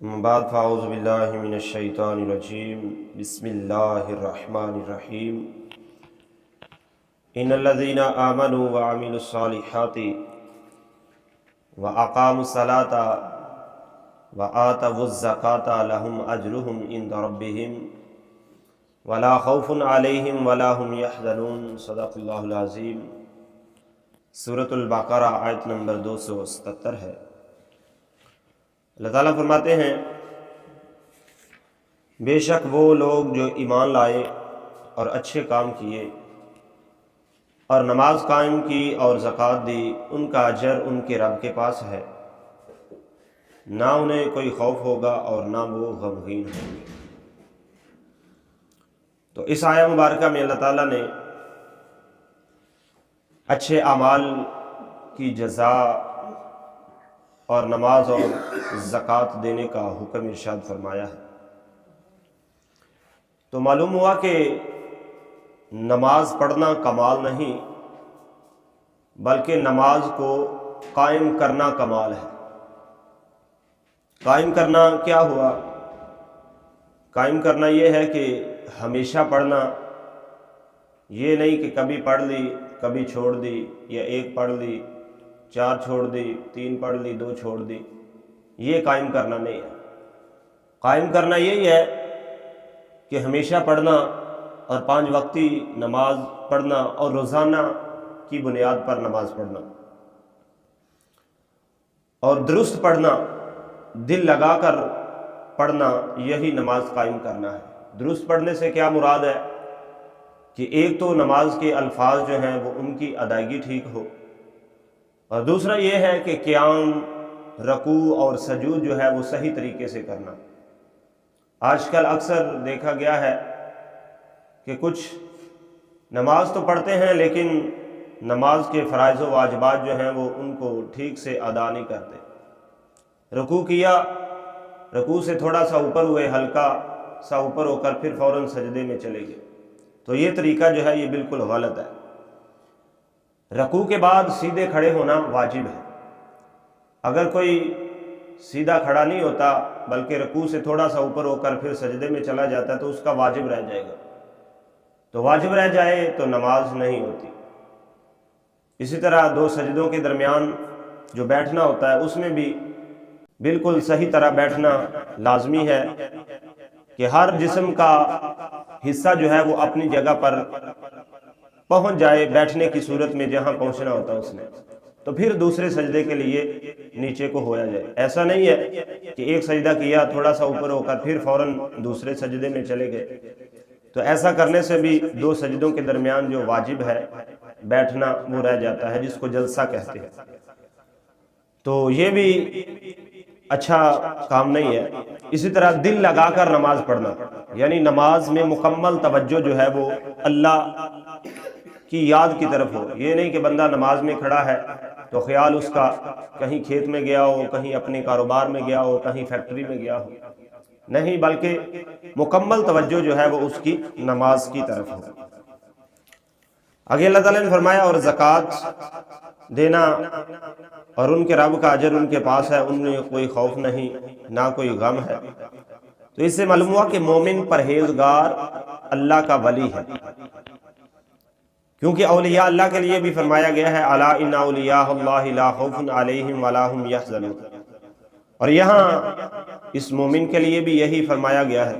أما بعد فأعوذ بالله من الشيطان الرجيم بسم الله الرحمن الرحيم إن الذين آمنوا وعملوا الصالحات وأقاموا الصلاة وآتوا الزكاة لهم أجرهم عند ربهم ولا خوف عليهم ولا هم يحزنون صدق اللہ العظیم۔ سورۃ البقرہ آیت نمبر 277 ہے۔ اللہ تعالیٰ فرماتے ہیں بے شک وہ لوگ جو ایمان لائے اور اچھے کام کیے اور نماز قائم کی اور زکوٰۃ دی، ان کا اجر ان کے رب کے پاس ہے، نہ انہیں کوئی خوف ہوگا اور نہ وہ غمگین ہوں گے۔ تو اس آیہ مبارکہ میں اللہ تعالیٰ نے اچھے اعمال کی جزا اور نماز اور زکوٰۃ دینے کا حکم ارشاد فرمایا ہے۔ تو معلوم ہوا کہ نماز پڑھنا کمال نہیں بلکہ نماز کو قائم کرنا کمال ہے۔ قائم کرنا کیا ہوا؟ قائم کرنا یہ ہے کہ ہمیشہ پڑھنا، یہ نہیں کہ کبھی پڑھ لی کبھی چھوڑ دی، یا ایک پڑھ لی 4 چھوڑ دی، 3 پڑھ لی 2 چھوڑ دی، یہ قائم کرنا نہیں ہے۔ قائم کرنا یہی ہے کہ ہمیشہ پڑھنا اور 5 وقتی نماز پڑھنا اور روزانہ کی بنیاد پر نماز پڑھنا اور درست پڑھنا، دل لگا کر پڑھنا، یہی نماز قائم کرنا ہے۔ درست پڑھنے سے کیا مراد ہے کہ ایک تو نماز کے الفاظ جو ہیں وہ ان کی ادائیگی ٹھیک ہو، اور دوسرا یہ ہے کہ قیام، رکوع اور سجود جو ہے وہ صحیح طریقے سے کرنا۔ آج کل اکثر دیکھا گیا ہے کہ کچھ نماز تو پڑھتے ہیں لیکن نماز کے فرائض و واجبات جو ہیں وہ ان کو ٹھیک سے ادا نہیں کرتے۔ رکوع کیا، رکوع سے تھوڑا سا اوپر ہوئے، ہلکا سا اوپر ہو کر پھر فوراً سجدے میں چلے گئے، تو یہ طریقہ جو ہے یہ بالکل غلط ہے۔ رکوع کے بعد سیدھے کھڑے ہونا واجب ہے۔ اگر کوئی سیدھا کھڑا نہیں ہوتا بلکہ رکوع سے تھوڑا سا اوپر ہو کر پھر سجدے میں چلا جاتا ہے تو اس کا واجب رہ جائے گا، تو واجب رہ جائے تو نماز نہیں ہوتی۔ اسی طرح 2 سجدوں کے درمیان جو بیٹھنا ہوتا ہے اس میں بھی بالکل صحیح طرح بیٹھنا لازمی ہے کہ ہر جسم کا حصہ جو ہے وہ اپنی جگہ پر پہنچ جائے بیٹھنے کی صورت میں، جہاں پہنچنا ہوتا ہے اس نے، تو پھر دوسرے سجدے کے لیے نیچے کو ہویا جائے۔ ایسا نہیں ہے کہ ایک سجدہ کیا تھوڑا سا اوپر ہو کر پھر فوراً دوسرے سجدے میں چلے گئے، تو ایسا کرنے سے بھی 2 سجدوں کے درمیان جو واجب ہے بیٹھنا وہ رہ جاتا ہے، جس کو جلسہ کہتے ہیں۔ تو یہ بھی اچھا کام نہیں ہے۔ اسی طرح دل لگا کر نماز پڑھنا، یعنی نماز میں مکمل توجہ جو ہے وہ اللہ کی یاد کی طرف ہو۔ یہ نہیں کہ بندہ نماز میں کھڑا ہے تو خیال اس کا کہیں کھیت میں گیا ہو، کہیں اپنے کاروبار میں گیا ہو، کہیں فیکٹری میں گیا ہو، نہیں، بلکہ مکمل توجہ جو ہے وہ اس کی نماز کی طرف ہو۔ آگے اللہ تعالیٰ نے فرمایا اور زکوٰۃ دینا اور ان کے رب کا اجر ان کے پاس ہے، ان میں کوئی خوف نہیں نہ کوئی غم ہے۔ تو اس سے معلوم ہوا کہ مومن پرہیزگار اللہ کا ولی ہے، کیونکہ اولیاء اللہ کے لیے بھی فرمایا گیا ہے الا ان اولیاء اللہ لا خوف علیہم ولا هم یحزنون، اور یہاں اس مومن کے لیے بھی یہی فرمایا گیا ہے۔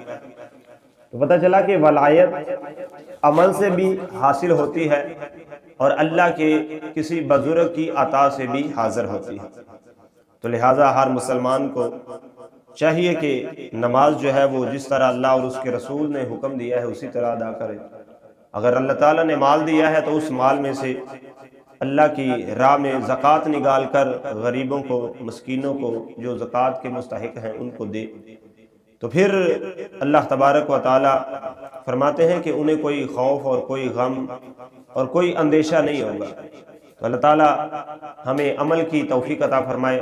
تو پتہ چلا کہ ولایت عمل سے بھی حاصل ہوتی ہے اور اللہ کے کسی بزرگ کی عطا سے بھی حاضر ہوتی ہے۔ تو لہٰذا ہر مسلمان کو چاہیے کہ نماز جو ہے وہ جس طرح اللہ اور اس کے رسول نے حکم دیا ہے اسی طرح ادا کرے۔ اگر اللہ تعالیٰ نے مال دیا ہے تو اس مال میں سے اللہ کی راہ میں زکوٰۃ نکال کر غریبوں کو، مسکینوں کو جو زکوٰۃ کے مستحق ہیں ان کو دے، تو پھر اللہ تبارک و تعالیٰ فرماتے ہیں کہ انہیں کوئی خوف اور کوئی غم اور کوئی اندیشہ نہیں ہوگا۔ تو اللہ تعالیٰ ہمیں عمل کی توفیق عطا فرمائے۔